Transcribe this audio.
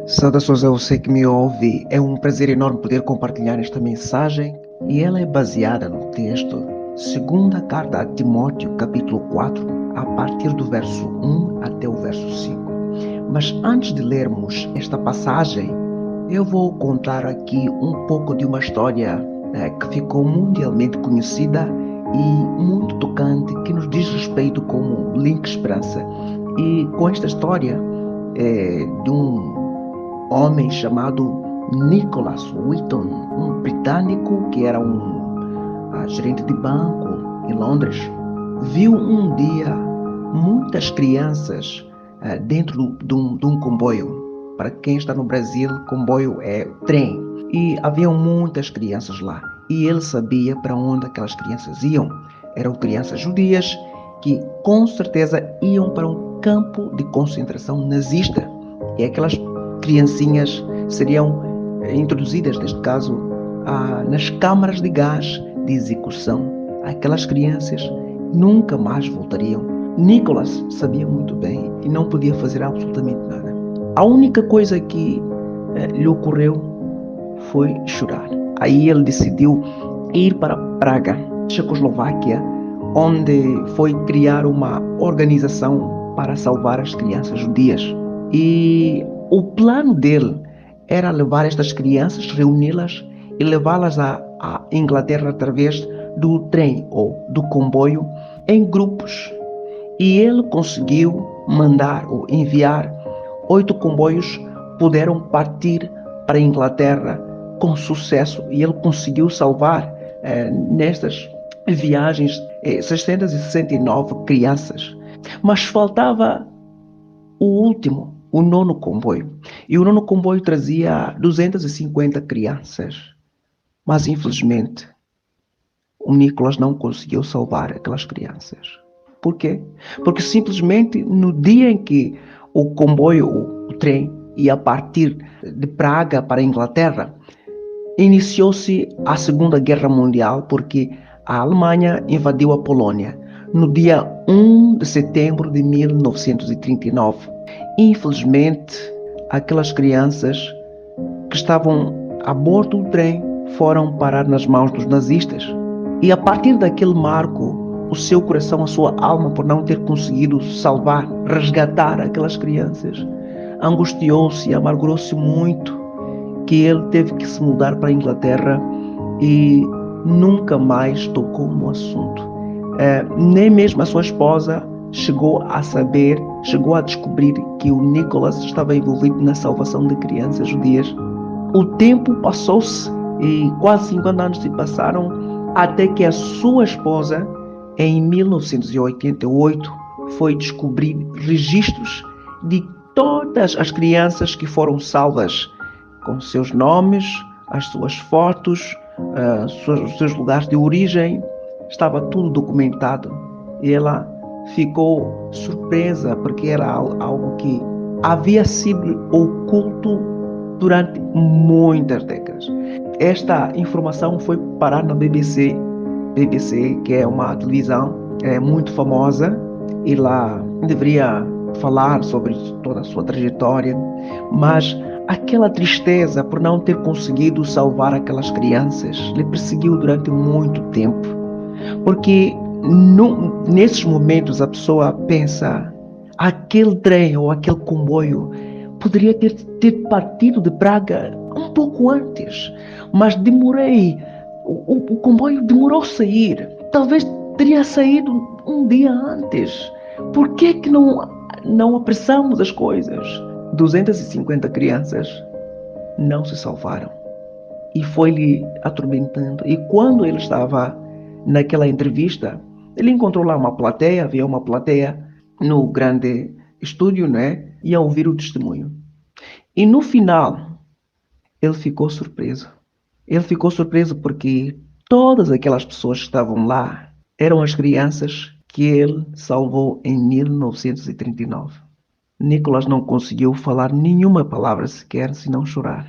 Saudações a você que me ouve. É um prazer enorme poder compartilhar esta mensagem e ela é baseada no texto Segunda Carta a Timóteo, capítulo 4, a partir do verso 1 até o verso 5. Mas antes de lermos esta passagem, eu vou contar aqui um pouco de uma história que ficou mundialmente conhecida e muito tocante, que nos diz respeito como Link Esperança. E com esta história de um homem chamado Nicholas Whitton, um britânico que era um gerente de banco em Londres, viu um dia muitas crianças dentro de um comboio. Para quem está no Brasil, comboio é trem. E haviam muitas crianças lá. E ele sabia para onde aquelas crianças iam. Eram crianças judias que com certeza iam para um campo de concentração nazista. E aquelas criancinhas seriam introduzidas, neste caso, nas câmaras de gás de execução. Aquelas crianças nunca mais voltariam. Nicholas sabia muito bem e não podia fazer absolutamente nada. A única coisa que lhe ocorreu foi chorar. Aí ele decidiu ir para Praga, Checoslováquia, onde foi criar uma organização para salvar as crianças judias. E o plano dele era levar estas crianças, reuni-las e levá-las à Inglaterra através do trem ou do comboio em grupos. E ele conseguiu mandar ou enviar 8 comboios, puderam partir para a Inglaterra com sucesso e ele conseguiu salvar nestas viagens 669 crianças. Mas faltava o último, o 9º comboio. E o 9º comboio trazia 250 crianças. Mas, infelizmente, o Nicholas não conseguiu salvar aquelas crianças. Por quê? Porque simplesmente no dia em que o comboio, o trem, ia partir de Praga para a Inglaterra, iniciou-se a Segunda Guerra Mundial, porque a Alemanha invadiu a Polônia no dia 1 de setembro de 1939. Infelizmente, aquelas crianças que estavam a bordo do trem foram parar nas mãos dos nazistas. E a partir daquele marco, o seu coração, a sua alma, por não ter conseguido salvar, resgatar aquelas crianças, angustiou-se e amargurou-se muito, que ele teve que se mudar para a Inglaterra e nunca mais tocou no assunto. Nem mesmo a sua esposa chegou a saber, chegou a descobrir que o Nicholas estava envolvido na salvação de crianças judias. O tempo passou-se e quase 50 anos se passaram até que a sua esposa, em 1988, foi descobrir registros de todas as crianças que foram salvas, com seus nomes, as suas fotos, os seus lugares de origem. Estava tudo documentado. E ela ficou surpresa porque era algo que havia sido oculto durante muitas décadas. Esta informação foi parar na BBC, que é uma televisão muito famosa, e lá deveria falar sobre toda a sua trajetória, mas aquela tristeza por não ter conseguido salvar aquelas crianças lhe perseguiu durante muito tempo, porque nesses momentos a pessoa pensa, aquele trem ou aquele comboio poderia ter partido de Praga um pouco antes, mas o comboio demorou a sair. Talvez teria saído um dia antes. Por que não apressamos as coisas? 250 crianças não se salvaram. E foi-lhe atormentando. E quando ele estava naquela entrevista, ele encontrou lá uma plateia, havia uma plateia no grande estúdio, e a ouvir o testemunho. E no final, ele ficou surpreso. Ele ficou surpreso porque todas aquelas pessoas que estavam lá eram as crianças que ele salvou em 1939. Nicholas não conseguiu falar nenhuma palavra sequer, senão chorar.